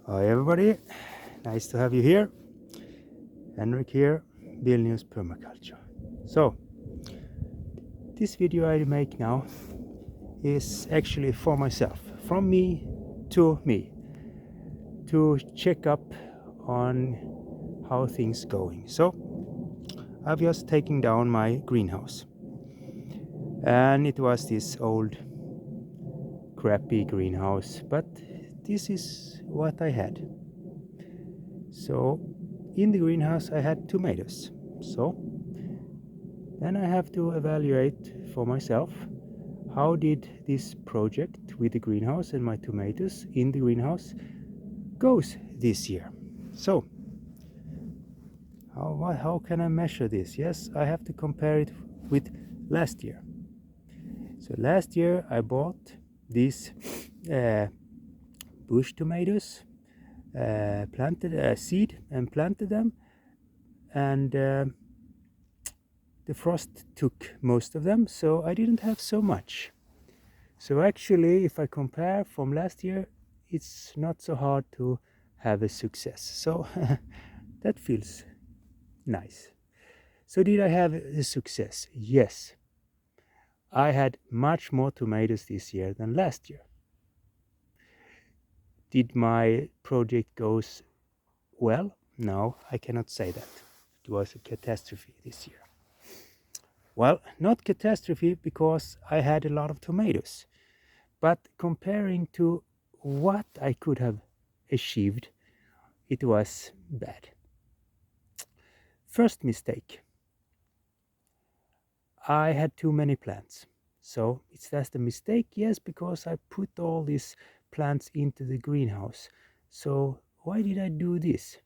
Hi everybody, nice to have you here. Henrik here, Vilnius Permaculture. So, this video I make now is actually for myself, from me, to check up on how things going. So, I've just taken down my greenhouse, and it was this old crappy greenhouse, but this is what I had. So, in the greenhouse I had tomatoes. So, then I have to evaluate for myself how did this project with the greenhouse and my tomatoes in the greenhouse goes this year. So how can I measure this? Yes, I have to compare it with last year. So last year I bought these bush tomatoes, planted a seed and planted them, and the frost took most of them, so I didn't have so much. So actually, if I compare from last year, it's not so hard to have a success. So that feels nice. So did I have a success? Yes. I had much more tomatoes this year than last year. Did my project goes well? No, I cannot say that. It was a catastrophe this year. Well, not catastrophe because I had a lot of tomatoes. But comparing to what I could have achieved, it was bad. First mistake, I had too many plants. So that's the mistake, yes, because I put all these plants into the greenhouse. So why did I do this?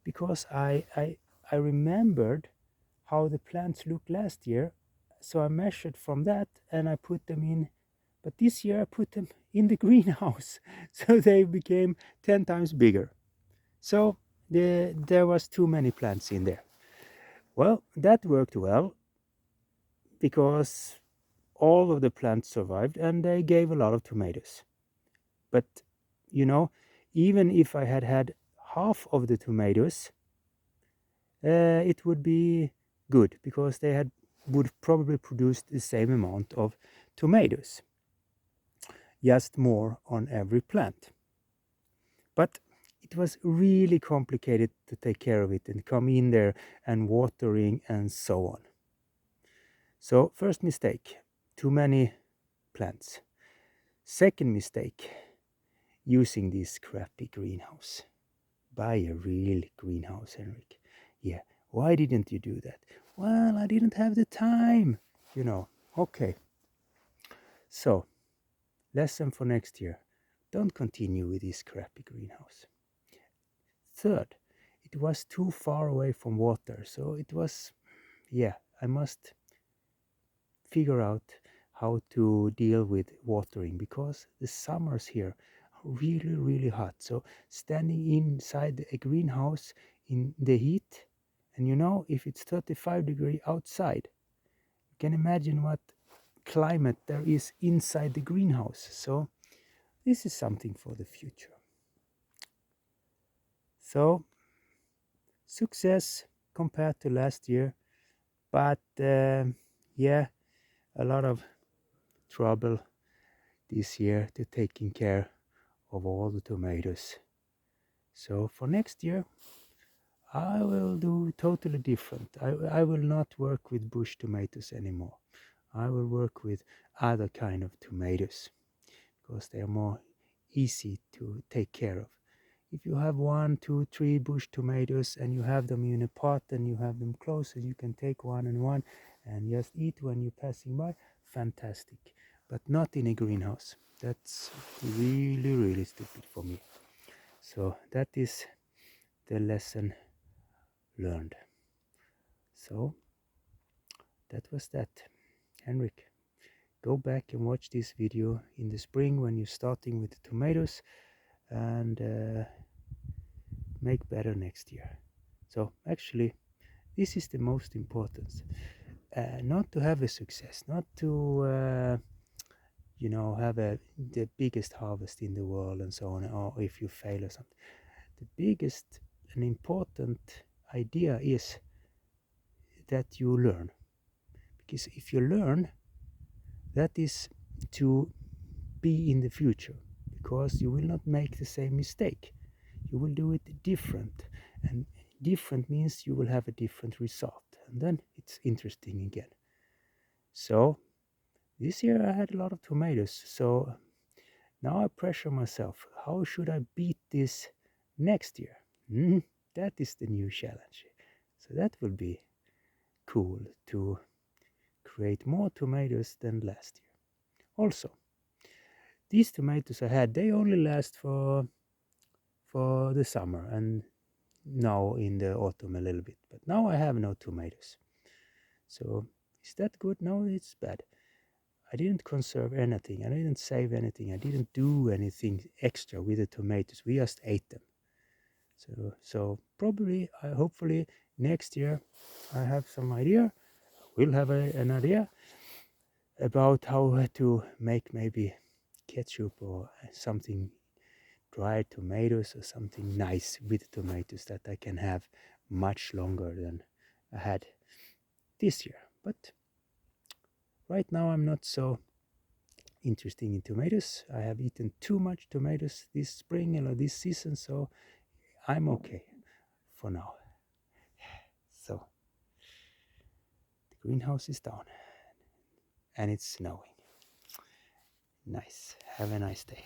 Because I remembered how the plants looked last year, so I measured from that and I put them in. But this year I put them in the greenhouse, so they became 10 times bigger. So there was too many plants in there. Well, that worked well because all of the plants survived and they gave a lot of tomatoes. But you know, even if I had had half of the tomatoes, it would be good because would probably produce the same amount of tomatoes, just more on every plant. But it was really complicated to take care of it and come in there and watering and so on. So first mistake, too many plants. Second mistake, using this crappy greenhouse. Buy a real greenhouse, Henrik. Yeah, why didn't you do that? Well, I didn't have the time, you know. Okay. So, lesson for next year. Don't continue with this crappy greenhouse. Third, it was too far away from water. So it was, yeah, I must figure out how to deal with watering because the summers here are really, really hot. So standing inside a greenhouse in the heat, and you know, if it's 35-degree outside, you can imagine what climate there is inside the greenhouse. So this is something for the future. So success compared to last year, but yeah, a lot of trouble this year to taking care of all the tomatoes. So for next year, I will do totally different. I will not work with bush tomatoes anymore. I will work with other kind of tomatoes because they are more easy to take care of. If you have 1, 2, 3 bush tomatoes and you have them in a pot and you have them close and you can take one and just eat when you're passing by, fantastic. But not in a greenhouse. That's really, really stupid for me. So that is the lesson learned. So that was that. Henrik, go back and watch this video in the spring when you're starting with the tomatoes and make better next year. So actually, this is the most important. Not to have a success, not to you know, have the biggest harvest in the world and so on, or if you fail or something. The biggest and important idea is that you learn, because if you learn, that is to be in the future, because you will not make the same mistake. You will do it different, and different means you will have a different result, and then it's interesting again. So this year I had a lot of tomatoes, so now I pressure myself. How should I beat this next year? That is the new challenge. So that will be cool to create more tomatoes than last year. Also, these tomatoes I had, they only last for the summer and now in the autumn a little bit. But now I have no tomatoes. So is that good? No, it's bad. I didn't conserve anything. I didn't save anything. I didn't do anything extra with the tomatoes. We just ate them. So probably, hopefully next year I have some idea. We'll have an idea about how to make maybe ketchup or something, dried tomatoes or something nice with tomatoes that I can have much longer than I had this year. But right now I'm not so interested in tomatoes. I have eaten too much tomatoes this spring or this season, so I'm okay for now. So the greenhouse is down and it's snowing. Nice. Have a nice day.